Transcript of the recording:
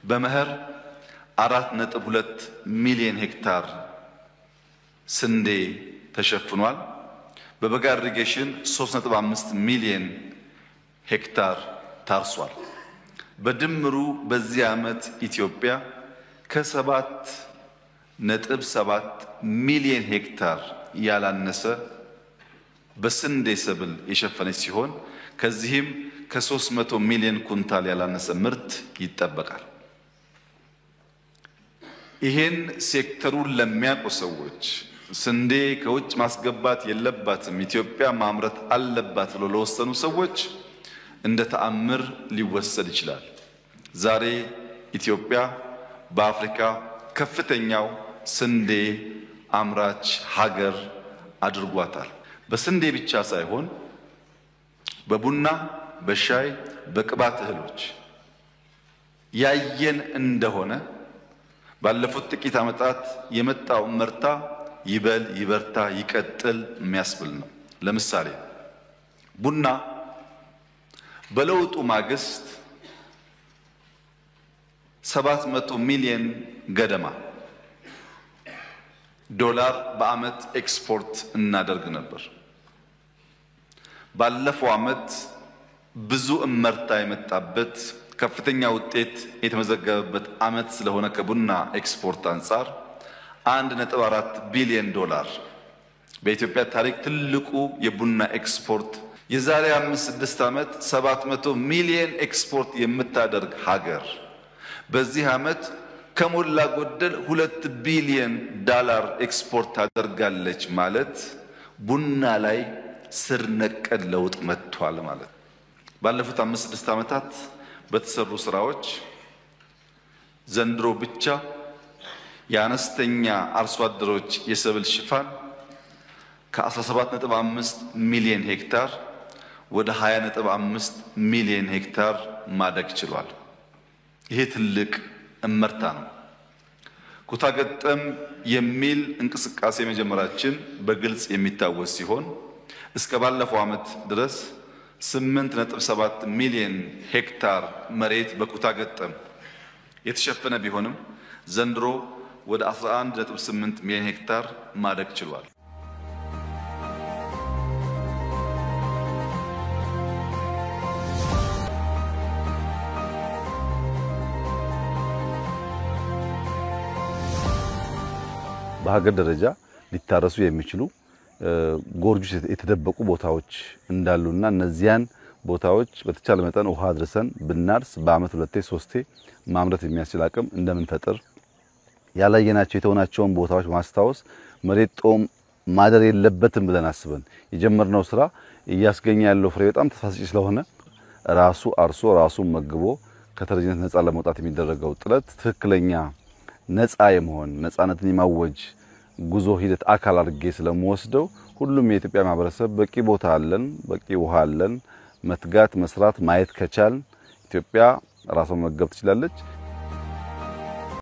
በመኸር 4.2 ሚሊዮን ሄክታር ስንዴ ተሸፍኗል። በበጋ ኢሪጌሽን 3.5 ሚሊዮን ሄክታር ታርሷል። በድምሩ በዚህ ዓመት ኢትዮጵያ ከ7.7 ሚሊዮን ሄክታር ያላነሰ በስንዴ ሰብል የሸፈነች ሲሆን ከዚህም ከ300 ሚሊዮን ኩንታል ያላነሰ ምርት ይጠበቃል። ይሄን ሴክተሩን ለሚያውቁ ሰዎች ስንዴ ከውጭ ማስገባት የለባትም ኢትዮጵያ ማምረት አለባት ብለው ለወሰኑ ሰዎች እንደ ተአምር ሊወሰድ ይችላል። ዛሬ ኢትዮጵያ በአፍሪካ ከፍተኛው ስንዴ አምራች ሀገር አድርጓታል። በስንዴ ብቻ ሳይሆን በቡና፣ በሻይ፣ በቅባት እህሎች ያየን እንደሆነ ባለፉት ጥቂት ዓመታት የመጣው ምርታ ይበል ይበርታ ይቀጥል የሚያስብል ነው። ለምሳሌ ቡና በለውጡ ማግስት 700 ሚሊዮን ገደማ ዶላር በአመት ኤክስፖርት እናደርግ ነበር። ባለፈው አመት ብዙ እመርታ የመጣበት ከፍተኛ ውጤት የተመዘገበበት አመት ስለሆነ ከቡና ኤክስፖርት አንፃር 1.4 ቢሊዮን ዶላር በኢትዮጵያ ታሪክ ትልቁ የቡና ኤክስፖርት የዛሬ 5-6 ዓመት 700 ሚሊዮን ኤክስፖርት የምታደርግ ሀገር በዚህ ዓመት ከሞላ ጎደል 2 ቢሊዮን ዶላር ኤክስፖርት ታደርጋለች ማለት ቡና ላይ ስር ነቀል ለውጥ መጥቷል ማለት። ባለፉት 5-6 ዓመታት በተሰሩ ስራዎች ዘንድሮ ብቻ የአነስተኛ አርሶ አደሮች የሰብል ሽፋን ከ17.5 ሚሊዮን ሄክታር ወደ 20.5 ሚሊዮን ሄክታር ማደግ ችሏል። ይሄ ትልቅ እመርታ ነው። ኩታ ገጠም የሚል እንቅስቃሴ መጀመራችን በግልጽ የሚታወስ ሲሆን እስከ ባለፈው ዓመት ድረስ 8.7 ሚሊዮን ሄክታር መሬት በኩታ ገጠም የተሸፈነ ቢሆንም ዘንድሮ ወደ 11.8 ሚሊዮን ሄክታር ማደግ ችሏል። በሀገር ደረጃ ሊታረሱ የሚችሉ ጎርጆች የተደበቁ ቦታዎች እንዳሉና እነዚያን ቦታዎች በተቻለ መጠን ውሃ አድርሰን ብናርስ በአመት 2-3 ማምረት የሚያስችል አቅም እንደምንፈጥር ያላየናቸው የተወናቸውን ቦታዎች ማስታወስ መሬት ጦም ማደር የለበትም ብለን አስበን የጀመርነው ስራ እያስገኘ ያለው ፍሬ በጣም ተስፋ ሰጪ ስለሆነ ራሱ አርሶ ራሱ መግቦ ከተረጂነት ነፃ ለመውጣት የሚደረገው ጥረት ትክክለኛ ነፃ የመሆን ነፃነትን የማወጅ ጉዞ ሂደት አካል አድርጌ ስለምወስደው ሁሉም የኢትዮጵያ ማህበረሰብ በቂ ቦታ አለን፣ በቂ ውሃ አለን፣ መትጋት መስራት ማየት ከቻል ኢትዮጵያ ራሷን መገብ ትችላለች።